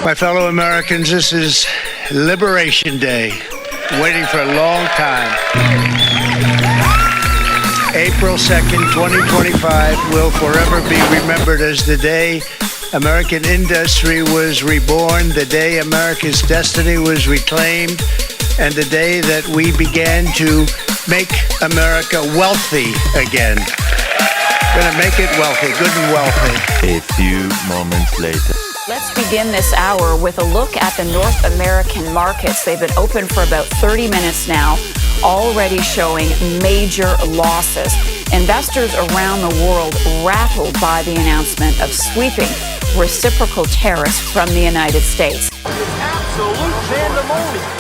My fellow Americans, this is Liberation Day, waiting for a long time. April 2nd, 2025 will forever be remembered as the day American industry was reborn, the day America's destiny was reclaimed, and the day that we began to make America wealthy again. We're gonna make it wealthy, good and wealthy. A few moments later. Let's begin this hour with a look at the North American markets. They've been open for about 30 minutes now, already showing major losses. Investors around the world rattled by the announcement of sweeping reciprocal tariffs from the United States. Absolute pandemonium.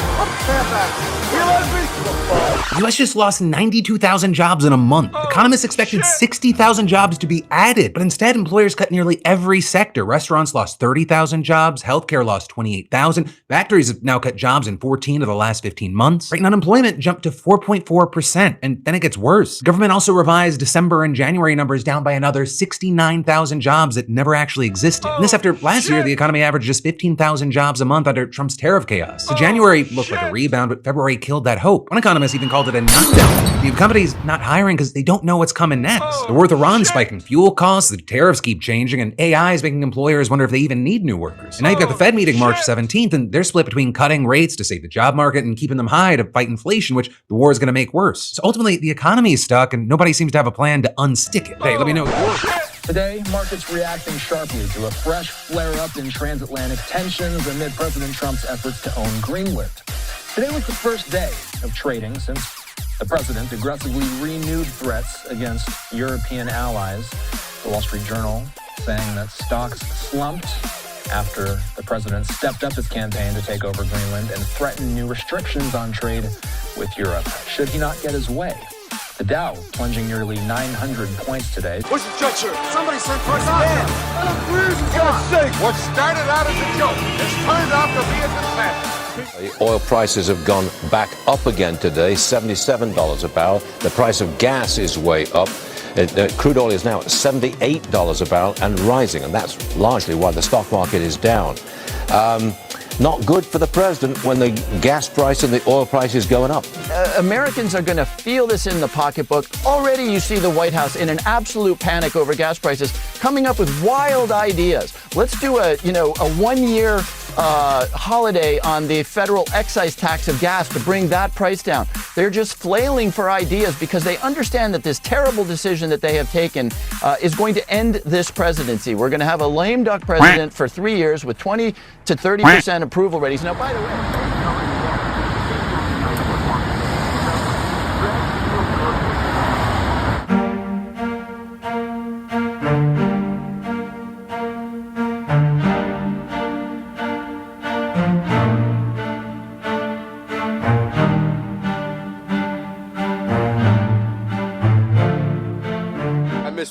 The U.S. just lost 92,000 jobs in a month. Economists expected 60,000 jobs to be added, but instead employers cut nearly every sector. Restaurants lost 30,000 jobs, healthcare lost 28,000, factories have now cut jobs in 14 of the last 15 months. Right, and unemployment jumped to 4.4%, and then it gets worse. The government also revised December and January numbers down by another 69,000 jobs that never actually existed. And this after last year, the economy averaged just 15,000 jobs a month under Trump's tariff chaos. So January looked like a rebound, but February killed that hope. One economist even called it a knockdown. The companies not hiring because they don't know what's coming next. The war with Iran spiking fuel costs, the tariffs keep changing, and AI is making employers wonder if they even need new workers. And now you've got the Fed meeting March 17th, and they're split between cutting rates to save the job market and keeping them high to fight inflation, which the war is going to make worse. So ultimately, the economy is stuck, and nobody seems to have a plan to unstick it. Hey, let me know. Today, markets reacting sharply to a fresh flare-up in transatlantic tensions amid President Trump's efforts to own Greenland. Today was the first day of trading since the president aggressively renewed threats against European allies. The Wall Street Journal saying that stocks slumped after the president stepped up his campaign to take over Greenland and threatened new restrictions on trade with Europe, should he not get his way. The Dow plunging nearly 900 points today. Where's the judge here? Somebody sent for us man. What started out as a joke has turned out to be a disaster. Oil prices have gone back up again today, $77 a barrel. The price of gas is way up. Crude oil is now at $78 a barrel and rising, and that's largely why the stock market is down. Not good for the president when the gas price and the oil price is going up. Americans are going to feel this in the pocketbook. Already you see the White House in an absolute panic over gas prices, coming up with wild ideas. Let's do a 1-year holiday on the federal excise tax of gas to bring that price down. They're just flailing for ideas because they understand that this terrible decision that they have taken is going to end this presidency. We're going to have a lame duck president for 3 years with 20 to 30% approval ratings. Now, by the way,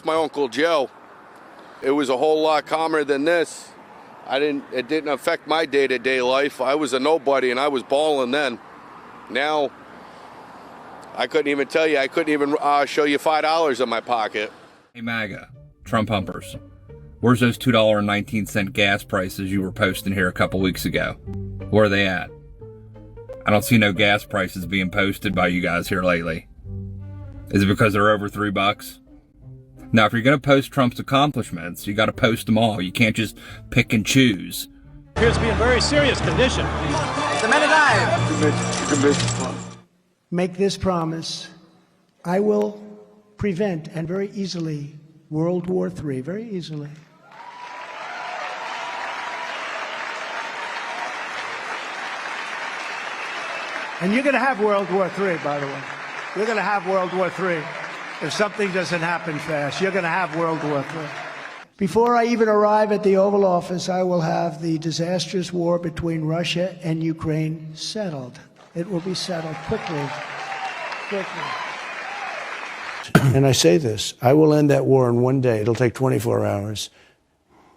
my Uncle Joe. It was a whole lot calmer than this. It didn't affect my day-to-day life. I was a nobody and I was balling then. Now, I couldn't even tell you. I couldn't even show you $5 in my pocket. Hey MAGA, Trump humpers. Where's those $2.19 gas prices you were posting here a couple weeks ago? Where are they at? I don't see no gas prices being posted by you guys here lately. Is it because they're over $3? Now, if you're going to post Trump's accomplishments, you got to post them all. You can't just pick and choose. Appears to be in very serious condition. The men alive. Make this promise. I will prevent, and very easily, World War III. Very easily. And you're going to have World War III, by the way. You're going to have World War III. If something doesn't happen fast, you're going to have World War III. Before I even arrive at the Oval Office, I will have the disastrous war between Russia and Ukraine settled. It will be settled quickly. And I say this, I will end that war in one day. It'll take 24 hours.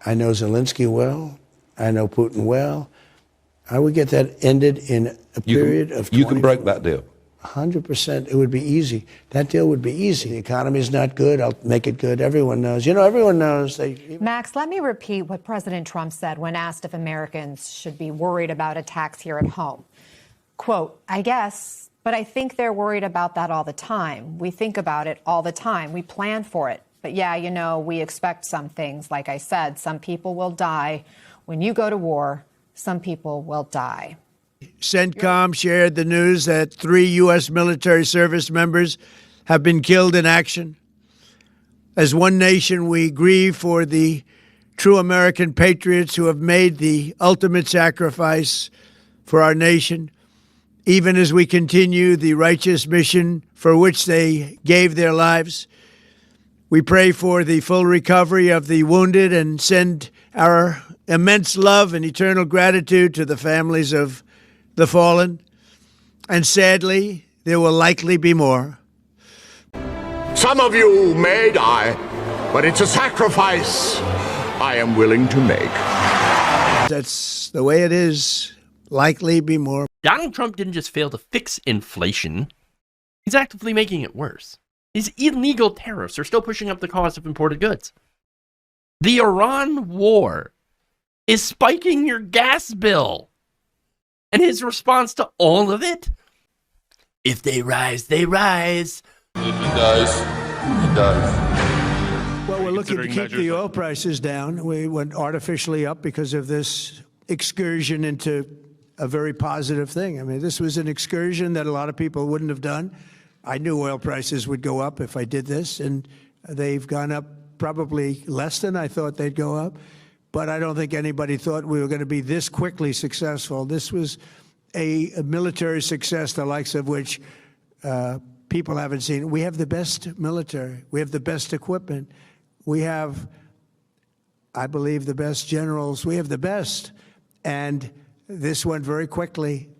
I know Zelensky well. I know Putin well. I would get that ended in a period of 24 You can break that deal. 100%. It would be easy. That deal would be easy. The economy is not good. I'll make it good. Everyone knows. You know, everyone knows. Max, let me repeat what President Trump said when asked if Americans should be worried about attacks here at home. Quote, I guess, but I think they're worried about that all the time. We think about it all the time. We plan for it. But yeah, you know, we expect some things. Like I said, some people will die. When you go to war, some people will die. CENTCOM shared the news that 3 U.S. military service members have been killed in action. As one nation, we grieve for the true American patriots who have made the ultimate sacrifice for our nation, even as we continue the righteous mission for which they gave their lives. We pray for the full recovery of the wounded and send our immense love and eternal gratitude to the families of the fallen, and sadly, there will likely be more. Some of you may die, but it's a sacrifice I am willing to make. That's the way it is. Likely be more. Donald Trump didn't just fail to fix inflation, he's actively making it worse. His illegal tariffs are still pushing up the cost of imported goods. The Iran war is spiking your gas bill. And his response to all of it? If they rise, they rise. If he dies, he dies. Well, we're looking to keep the oil prices down. We went artificially up because of this excursion into a very positive thing. I mean, this was an excursion that a lot of people wouldn't have done. I knew oil prices would go up if I did this, and they've gone up probably less than I thought they'd go up. But I don't think anybody thought we were going to be this quickly successful. This was a military success, the likes of which people haven't seen. We have the best military. We have the best equipment. We have, I believe, the best generals. We have the best. And this went very quickly.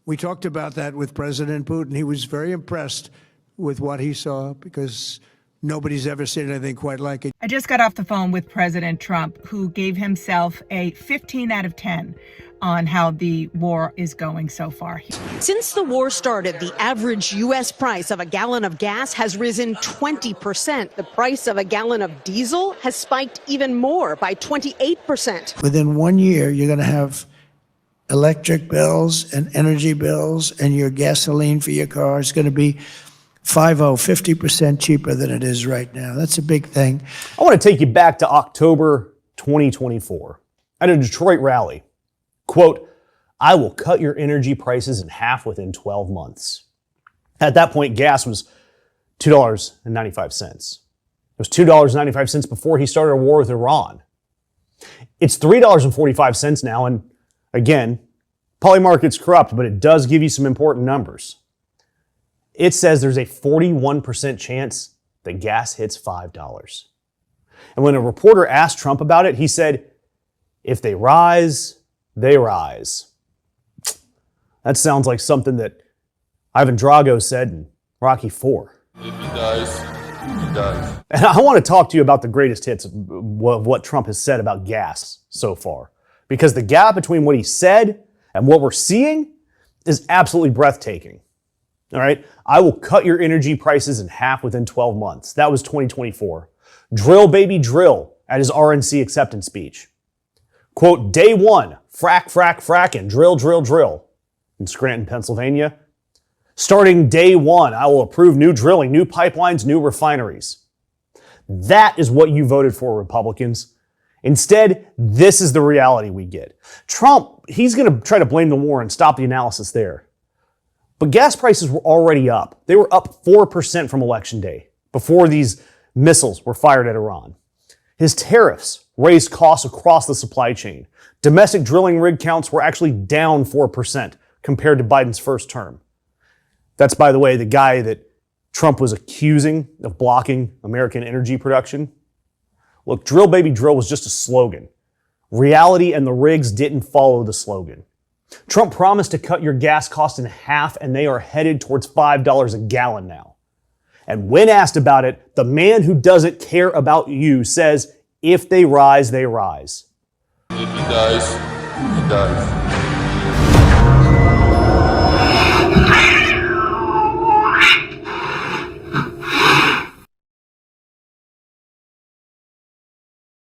We talked about that with President Putin. He was very impressed with what he saw because nobody's ever seen anything quite like it. I just got off the phone with President Trump, who gave himself a 15 out of 10 on how the war is going so far. Since the war started, the average U.S. price of a gallon of gas has risen 20%. The price of a gallon of diesel has spiked even more, by 28%. Within 1 year, you're going to have electric bills and energy bills, and your gasoline for your car is going to be 50% cheaper than it is right now. That's a big thing. I want to take you back to October 2024 at a Detroit rally. Quote, I will cut your energy prices in half within 12 months. At that point, gas was $2.95. It was $2.95 before he started a war with Iran. It's $3.45 now, and again, polymarket's corrupt, but it does give you some important numbers. It says there's a 41% chance that gas hits $5. And when a reporter asked Trump about it, he said, if they rise, they rise. That sounds like something that Ivan Drago said in Rocky IV. If he dies, he dies. And I want to talk to you about the greatest hits of what Trump has said about gas so far. Because the gap between what he said and what we're seeing is absolutely breathtaking. All right, I will cut your energy prices in half within 12 months. That was 2024. Drill, baby, drill at his RNC acceptance speech. Quote, day one, frack, frack, frack, and drill, drill, drill in Scranton, Pennsylvania. Starting day one, I will approve new drilling, new pipelines, new refineries. That is what you voted for, Republicans. Instead, this is the reality we get. Trump, he's going to try to blame the war and stop the analysis there. But gas prices were already up. They were up 4% from Election Day, before these missiles were fired at Iran. His tariffs raised costs across the supply chain. Domestic drilling rig counts were actually down 4% compared to Biden's first term. That's, by the way, the guy that Trump was accusing of blocking American energy production. Look, drill, baby, drill was just a slogan. Reality and the rigs didn't follow the slogan. Trump promised to cut your gas cost in half, and they are headed towards $5 a gallon now. And when asked about it, the man who doesn't care about you says, if they rise, they rise. If he dies, he dies.